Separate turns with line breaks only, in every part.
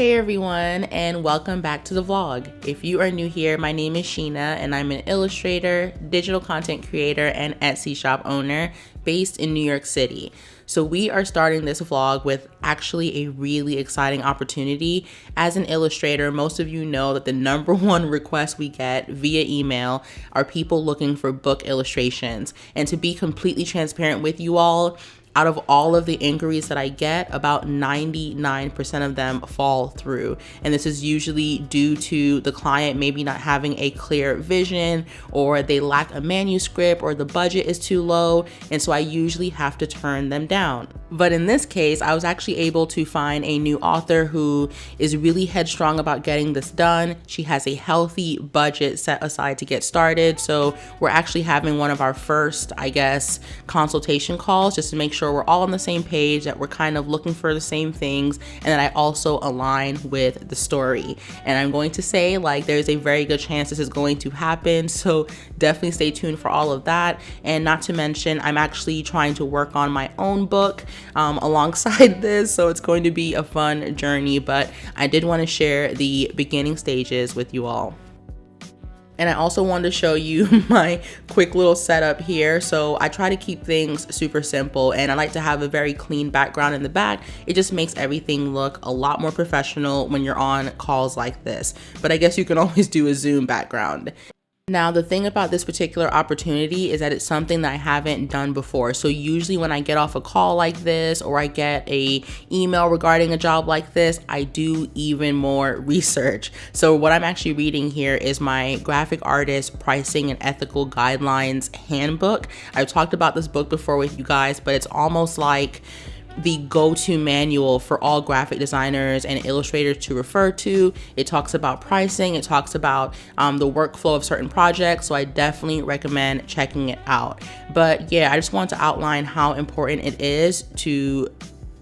Hey everyone, and welcome back to the vlog. If you are new here, my name is Sheena and I'm an illustrator, digital content creator, and Etsy shop owner based in New York City. So we are starting this vlog with actually a really exciting opportunity. As an illustrator, most of you know that the number one request we get via email are people looking for book illustrations. And to be completely transparent with you all, out of all of the inquiries that I get, about 99% of them fall through. And this is usually due to the client maybe not having a clear vision, or they lack a manuscript, or the budget is too low. And so I usually have to turn them down. But in this case, I was actually able to find a new author who is really headstrong about getting this done. She has a healthy budget set aside to get started. So we're actually having one of our first, consultation calls just to make sure we're all on the same page, that we're kind of looking for the same things, and that I also align with the story. And I'm going to say, there's a very good chance this is going to happen. So definitely stay tuned for all of that. And not to mention, I'm actually trying to work on my own book alongside this. So it's going to be a fun journey, but I did want to share the beginning stages with you all. And I also wanted to show you my quick little setup here. So I try to keep things super simple, and I like to have a very clean background in the back. It just makes everything look a lot more professional when you're on calls like this. But I guess you can always do a Zoom background. Now, the thing about this particular opportunity is that it's something that I haven't done before. So usually when I get off a call like this, or I get a email regarding a job like this, I do even more research. So what I'm actually reading here is my graphic artist pricing and ethical guidelines handbook. I've talked about this book before with you guys, but it's almost like the go-to manual for all graphic designers and illustrators to refer to. It talks about pricing, it talks about the workflow of certain projects, so I definitely recommend checking it out. But yeah, I just want to outline how important it is to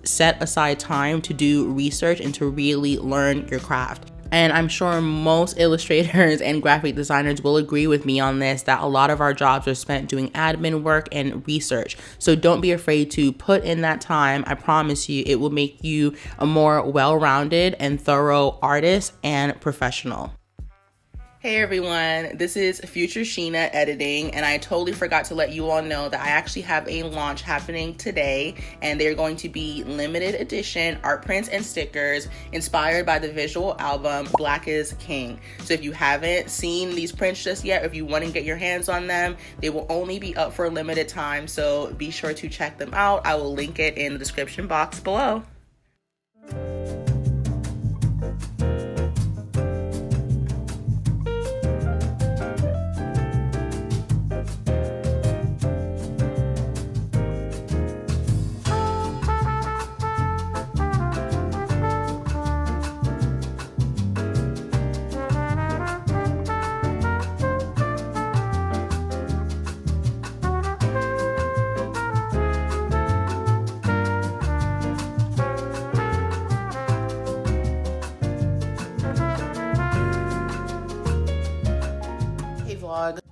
set aside time to do research and to really learn your craft. And I'm sure most illustrators and graphic designers will agree with me on this, that a lot of our jobs are spent doing admin work and research. So don't be afraid to put in that time. I promise you, it will make you a more well-rounded and thorough artist and professional. Hey everyone, this is Future Sheena editing, and I totally forgot to let you all know that I actually have a launch happening today, and they're going to be limited edition art prints and stickers inspired by the visual album Black is King. So if you haven't seen these prints just yet, or if you want to get your hands on them, they will only be up for a limited time, so be sure to check them out. I will link it in the description box below.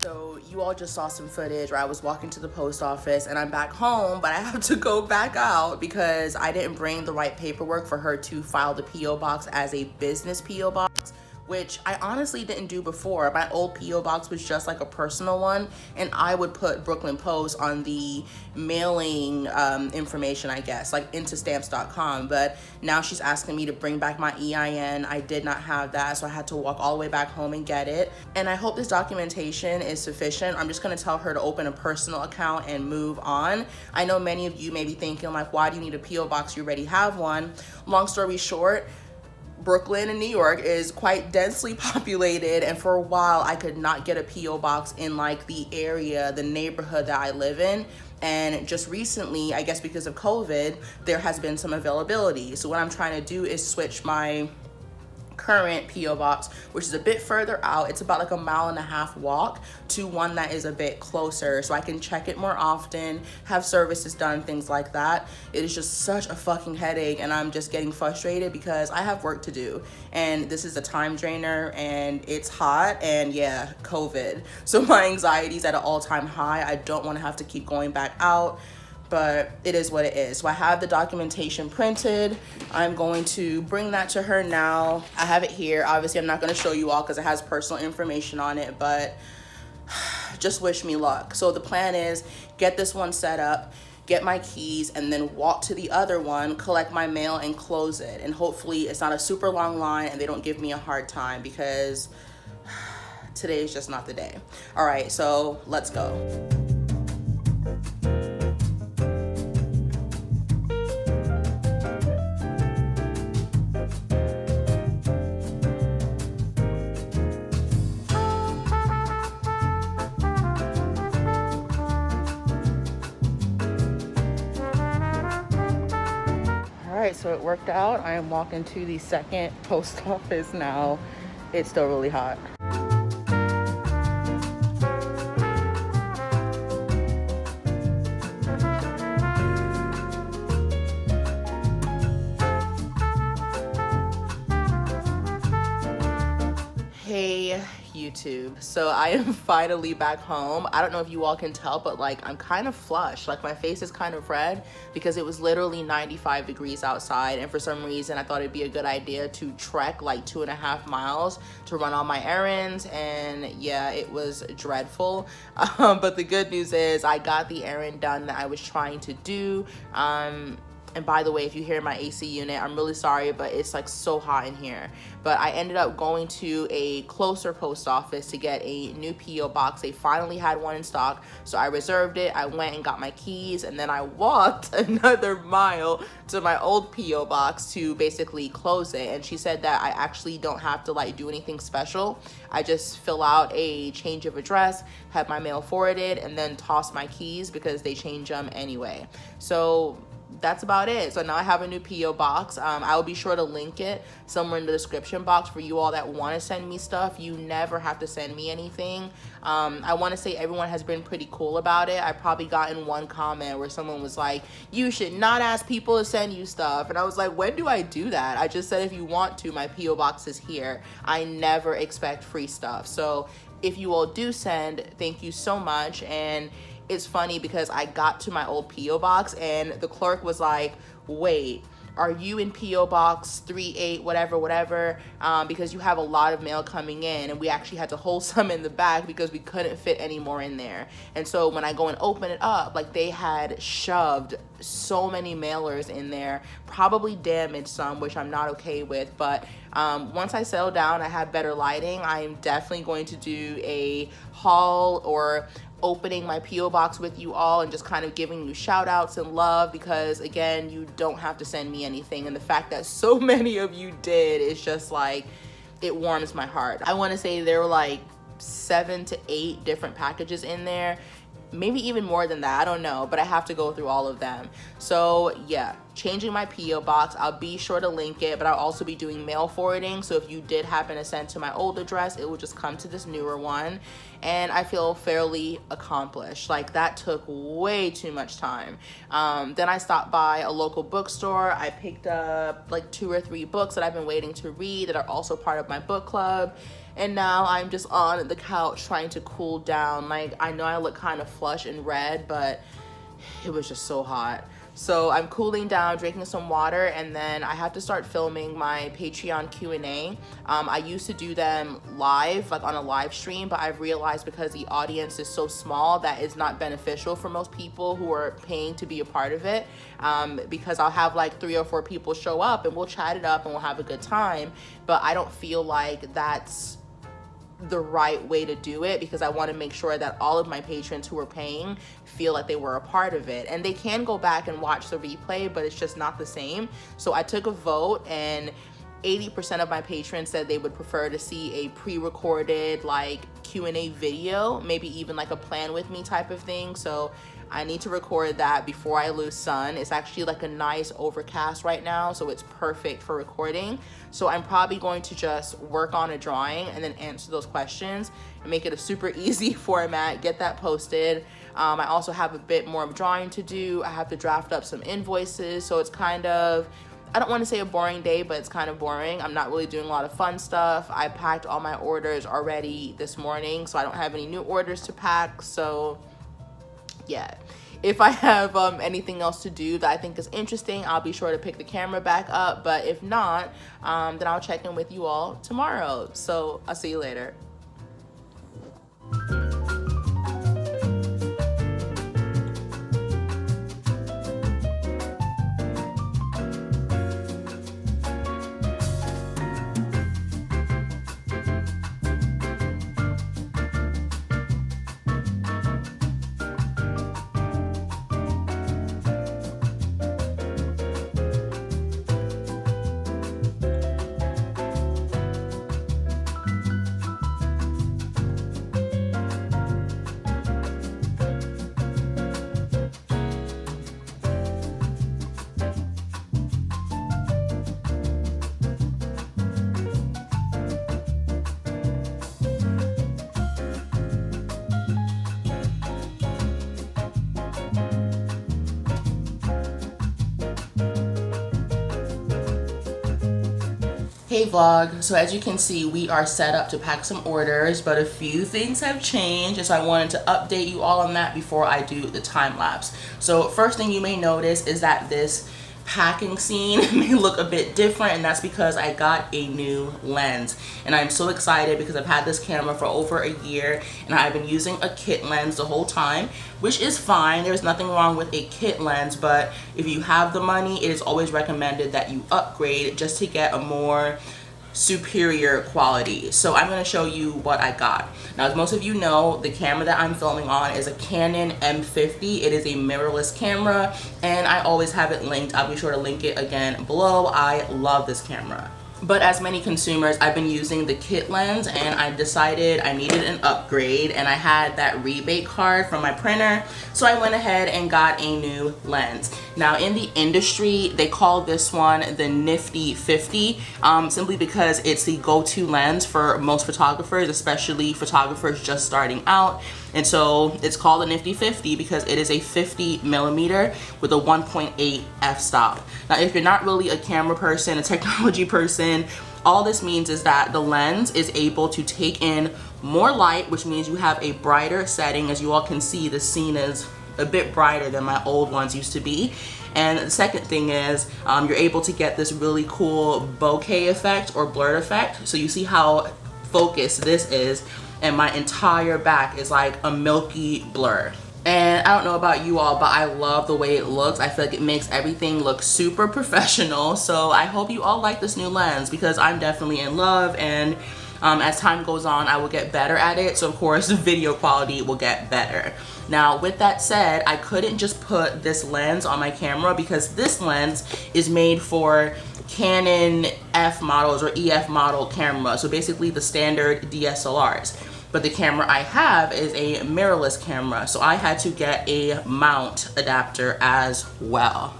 So you all just saw some footage where I was walking to the post office, and I'm back home, but I have to go back out because I didn't bring the right paperwork for her to file the P.O. box as a business P.O. box, which I honestly didn't do before. My old P.O. box was just like a personal one, and I would put Bklyn Post on the mailing information, I guess, like into stamps.com. But now she's asking me to bring back my EIN. I did not have that, so I had to walk all the way back home and get it. And I hope this documentation is sufficient. I'm just gonna tell her to open a personal account and move on. I know many of you may be thinking, why do you need a P.O. box? You already have one. Long story short, Brooklyn in New York is quite densely populated, and for a while I could not get a P.O. box in the area, the neighborhood that I live in. And just recently, I guess because of COVID, there has been some availability. So what I'm trying to do is switch my current P.O. box, which is a bit further out. It's about a 1.5 mile walk, to one that is a bit closer, so I can check it more often, have services done, things like that. It is just such a fucking headache, and I'm just getting frustrated because I have work to do, and this is a time drainer, and it's hot, and yeah, COVID. So my anxiety is at an all-time high. I don't want to have to keep going back out. but it is what it is. So I have the documentation printed. I'm going to bring that to her now. I have it here. Obviously, I'm not going to show you all because it has personal information on it, but just wish me luck. So the plan is get this one set up, get my keys, and then walk to the other one, collect my mail, and close it. And hopefully it's not a super long line and they don't give me a hard time, because today is just not the day. All right, so let's go. So it worked out. I am walking to the second post office now. It's still really hot. Hey YouTube, so I am finally back home. I don't know if you all can tell, but like I'm kind of flushed. Like my face is kind of red because it was literally 95 degrees outside, and for some reason I thought it'd be a good idea to trek like 2.5 miles to run all my errands, and yeah, it was dreadful. But the good news is I got the errand done that I was trying to do. And by the way, if you hear my AC unit, I'm really sorry, but it's like so hot in here. But I ended up going to a closer post office to get a new P.O. box. They finally had one in stock, so I reserved it. I went and got my keys, and then I walked another mile to my old P.O. box to basically close it. And she said that I actually don't have to like do anything special. I just fill out a change of address, have my mail forwarded, and then toss my keys because they change them anyway. So that's about it. So now I have a new P.O. box. I will be sure to link it somewhere in the description box for you all that want to send me stuff. You never have to send me anything. I want to say everyone has been pretty cool about it. I probably gotten one comment where someone was like, you should not ask people to send you stuff. And I was like, when do I do that? I just said, if you want to, my P.O. box is here. I never expect free stuff. So if you all do send, thank you so much. And it's funny because I got to my old P.O. box and the clerk was like, wait, are you in P.O. box 38 whatever, because you have a lot of mail coming in, and we actually had to hold some in the back because we couldn't fit any more in there. And so when I go and open it up, like they had shoved so many mailers in there, probably damaged some, which I'm not okay with. But once I settle down, I have better lighting, I'm definitely going to do a haul or opening my P.O. box with you all and just kind of giving you shout outs and love, because again, you don't have to send me anything, and the fact that so many of you did is just like, it warms my heart. I want to say there were like 7 to 8 different packages in there, maybe even more than that, I don't know, but I have to go through all of them. So yeah, changing my P.O. box, I'll be sure to link it, but I'll also be doing mail forwarding, so if you did happen to send to my old address, it will just come to this newer one. And I feel fairly accomplished. Like that took way too much time. Then I stopped by a local bookstore. I picked up like 2 or 3 books that I've been waiting to read that are also part of my book club. And now I'm just on the couch trying to cool down. Like, I know I look kind of flush and red, but it was just so hot. So I'm cooling down, drinking some water, and then I have to start filming my Patreon Q&A. I used to do them live, like on a live stream, but I've realized because the audience is so small that it's not beneficial for most people who are paying to be a part of it, because I'll have like 3 or 4 people show up and we'll chat it up and we'll have a good time, but I don't feel like that's the right way to do it, because I want to make sure that all of my patrons who are paying feel like they were a part of it. And they can go back and watch the replay, but it's just not the same. So I took a vote, and 80% of my patrons said they would prefer to see a pre-recorded like Q&A video, maybe even like a plan with me type of thing. So I need to record that before I lose sun. It's actually like a nice overcast right now, so it's perfect for recording. So I'm probably going to just work on a drawing and then answer those questions and make it a super easy format, get that posted. I also have a bit more of drawing to do. I have to draft up some invoices, so it's kind of, I don't want to say a boring day, but it's kind of boring. I'm not really doing a lot of fun stuff. I packed all my orders already this morning, so I don't have any new orders to pack. So yeah, if I have anything else to do that I think is interesting, I'll be sure to pick the camera back up. But if not, then I'll check in with you all tomorrow. So I'll see you later. Hey vlog, so as you can see, we are set up to pack some orders, but a few things have changed, and so I wanted to update you all on that before I do the time lapse. So first thing you may notice is that this packing scene may look a bit different, and that's because I got a new lens, and I'm so excited because I've had this camera for over a year and I've been using a kit lens the whole time, which is fine. There's nothing wrong with a kit lens, but if you have the money, it is always recommended that you upgrade just to get a more superior quality. So I'm going to show you what I got. Now, as most of you know, the camera that I'm filming on is a Canon M50. It is a mirrorless camera, and I always have it linked. I'll be sure to link it again below. I love this camera. But as many consumers, I've been using the kit lens, and I decided I needed an upgrade, and I had that rebate card from my printer, so I went ahead and got a new lens. Now in the industry, they call this one the Nifty 50, simply because it's the go-to lens for most photographers, especially photographers just starting out. And so it's called the Nifty 50 because it is a 50mm with a 1.8 f-stop. Now, if you're not really a camera person, a technology person, all this means is that the lens is able to take in more light, which means you have a brighter setting. As you all can see, the scene is a bit brighter than my old ones used to be. And the second thing is you're able to get this really cool bokeh effect or blurred effect. So you see how focused this is, and my entire back is like a milky blur. And I don't know about you all, but I love the way it looks. I feel like it makes everything look super professional. So I hope you all like this new lens because I'm definitely in love, and as time goes on, I will get better at it. So of course, the video quality will get better. Now, with that said, I couldn't just put this lens on my camera because this lens is made for Canon F models or EF model camera. So basically the standard DSLRs. But the camera I have is a mirrorless camera, so I had to get a mount adapter as well.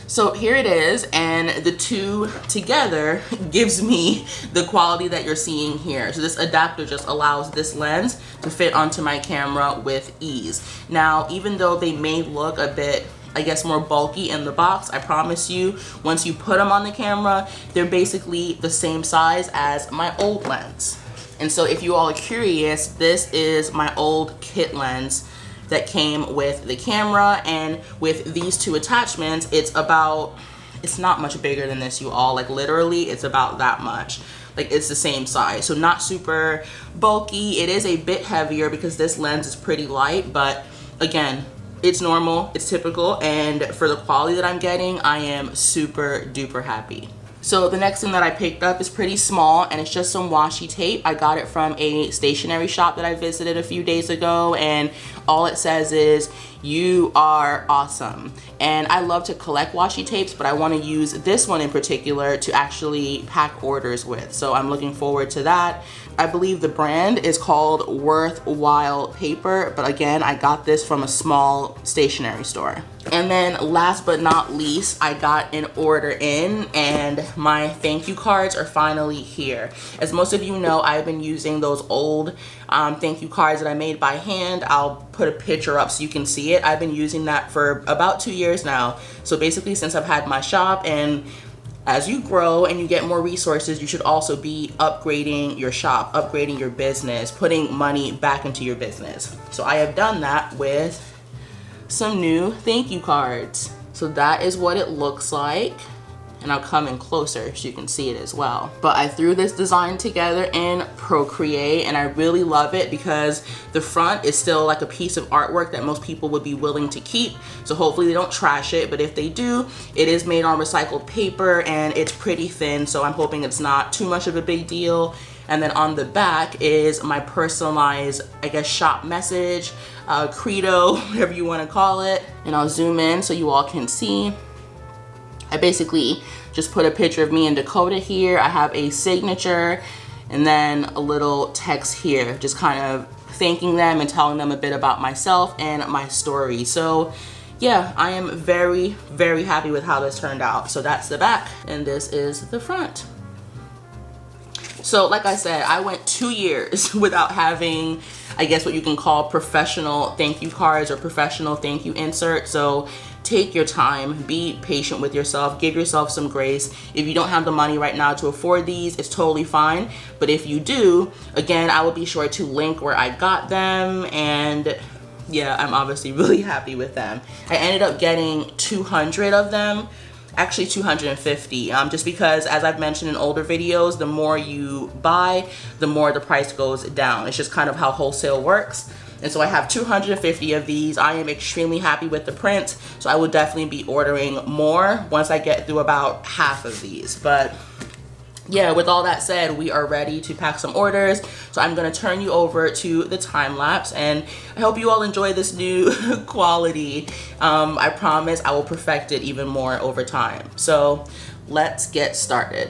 So here it is, and the two together gives me the quality that you're seeing here. So this adapter just allows this lens to fit onto my camera with ease. Now, even though they may look a bit, I guess, more bulky in the box, I promise you, once you put them on the camera, they're basically the same size as my old lens. And so if you all are curious, this is my old kit lens that came with the camera, and with these two attachments, it's not much bigger than this, you all. Like literally, it's about that much. Like it's the same size, so not super bulky. It is a bit heavier because this lens is pretty light, but again, it's normal, it's typical, and for the quality that I'm getting, I am super duper happy. So the next thing that I picked up is pretty small, and it's just some washi tape. I got it from a stationery shop that I visited a few days ago, and all it says is, "You are awesome." And I love to collect washi tapes, but I want to use this one in particular to actually pack orders with. So I'm looking forward to that. I believe the brand is called Worthwhile Paper, but again, I got this from a small stationery store. And then last but not least, I got an order in, and my thank you cards are finally here. As most of you know, I've been using those old thank you cards that I made by hand. I'll put a picture up so you can see it. I've been using that for about 2 years now. So basically, since I've had my shop, and as you grow and you get more resources, you should also be upgrading your shop, upgrading your business, putting money back into your business. So I have done that with some new thank you cards. So that is what it looks like. And I'll come in closer so you can see it as well. But I threw this design together in Procreate, and I really love it because the front is still like a piece of artwork that most people would be willing to keep. So hopefully they don't trash it, but if they do, it is made on recycled paper and it's pretty thin, so I'm hoping it's not too much of a big deal. And then on the back is my personalized, I guess, shop message, credo, whatever you want to call it. And I'll zoom in so you all can see. I basically just put a picture of me and Dakota here. I have a signature and then a little text here, just kind of thanking them and telling them a bit about myself and my story. So yeah, I am very, very happy with how this turned out. So that's the back and this is the front. So like I said, I went 2 years without having, I guess, what you can call professional thank you cards or professional thank you inserts. So take your time, be patient with yourself, give yourself some grace. If you don't have the money right now to afford these, it's totally fine. But if you do, again, I will be sure to link where I got them. And yeah, I'm obviously really happy with them. I ended up getting 200 of them. Actually 250, just because, as I've mentioned in older videos, the more you buy, the more the price goes down. It's just kind of how wholesale works. And so I have 250 of these. I am extremely happy with the print, so I will definitely be ordering more once I get through about half of these. But yeah, with all that said, we are ready to pack some orders. So I'm gonna turn you over to the time lapse, and I hope you all enjoy this new quality. I promise I will perfect it even more over time. So let's get started.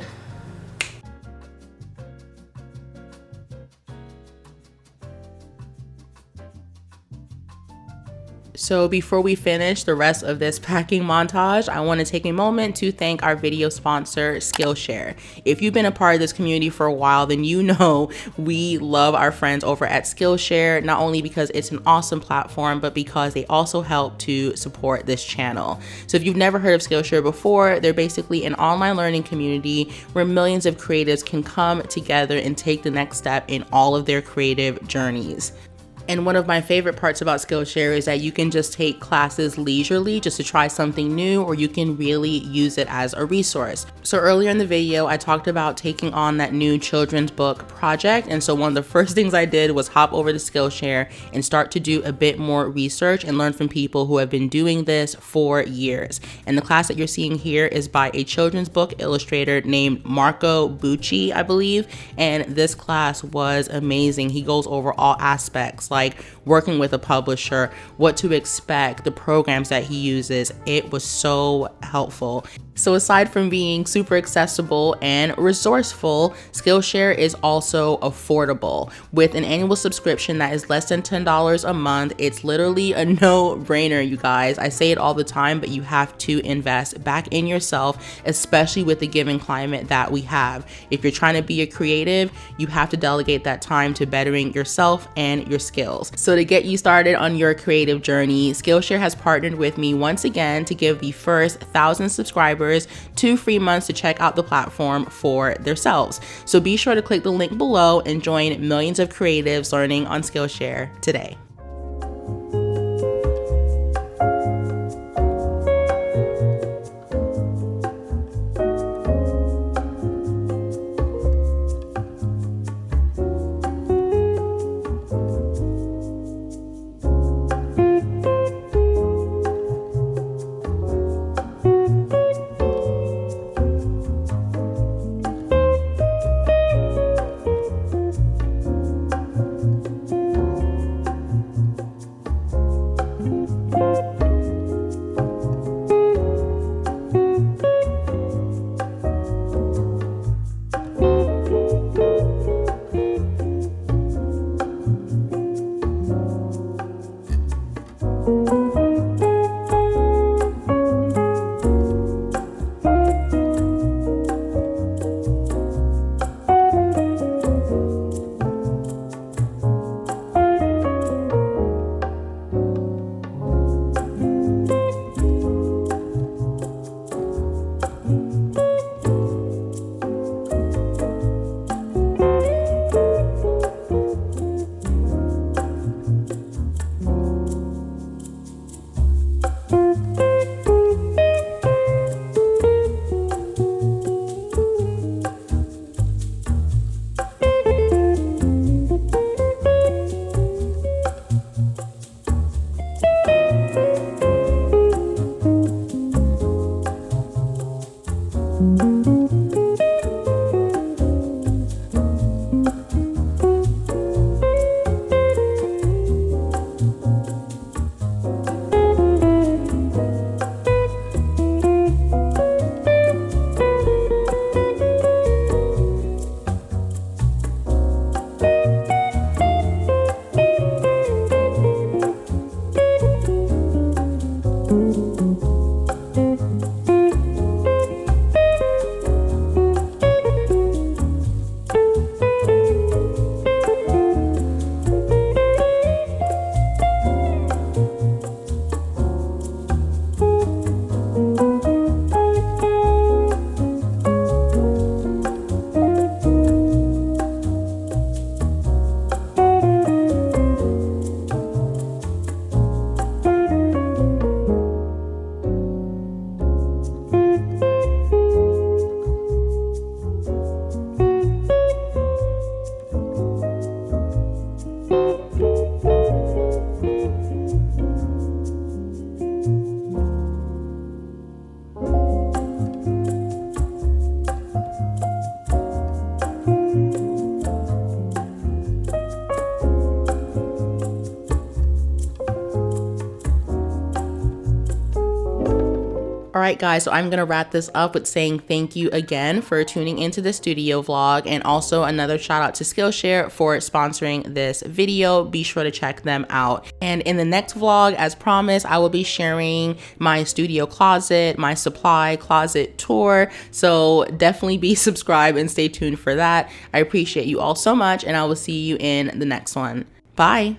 So before we finish the rest of this packing montage, I want to take a moment to thank our video sponsor, Skillshare. If you've been a part of this community for a while, then you know we love our friends over at Skillshare, not only because it's an awesome platform, but because they also help to support this channel. So if you've never heard of Skillshare before, they're basically an online learning community where millions of creatives can come together and take the next step in all of their creative journeys. And one of my favorite parts about Skillshare is that you can just take classes leisurely just to try something new, or you can really use it as a resource. So earlier in the video, I talked about taking on that new children's book project. And so one of the first things I did was hop over to Skillshare and start to do a bit more research and learn from people who have been doing this for years. And the class that you're seeing here is by a children's book illustrator named Marco Bucci, I believe. And this class was amazing. He goes over all aspects, like working with a publisher, what to expect, the programs that he uses. It was so helpful. So aside from being super accessible and resourceful, Skillshare is also affordable. With an annual subscription that is less than $10 a month, it's literally a no-brainer, you guys. I say it all the time, but you have to invest back in yourself, especially with the given climate that we have. If you're trying to be a creative, you have to delegate that time to bettering yourself and your skills. So to get you started on your creative journey, Skillshare has partnered with me once again to give the first 1,000 subscribers 2 free months to check out the platform for themselves. So be sure to click the link below and join millions of creatives learning on Skillshare today. All right, guys, so I'm gonna wrap this up with saying thank you again for tuning into the studio vlog, and also another shout out to Skillshare for sponsoring this video. Be sure to check them out. And in the next vlog, as promised, I will be sharing my studio closet, my supply closet tour. So definitely be subscribed and stay tuned for that. I appreciate you all so much, and I will see you in the next one. Bye.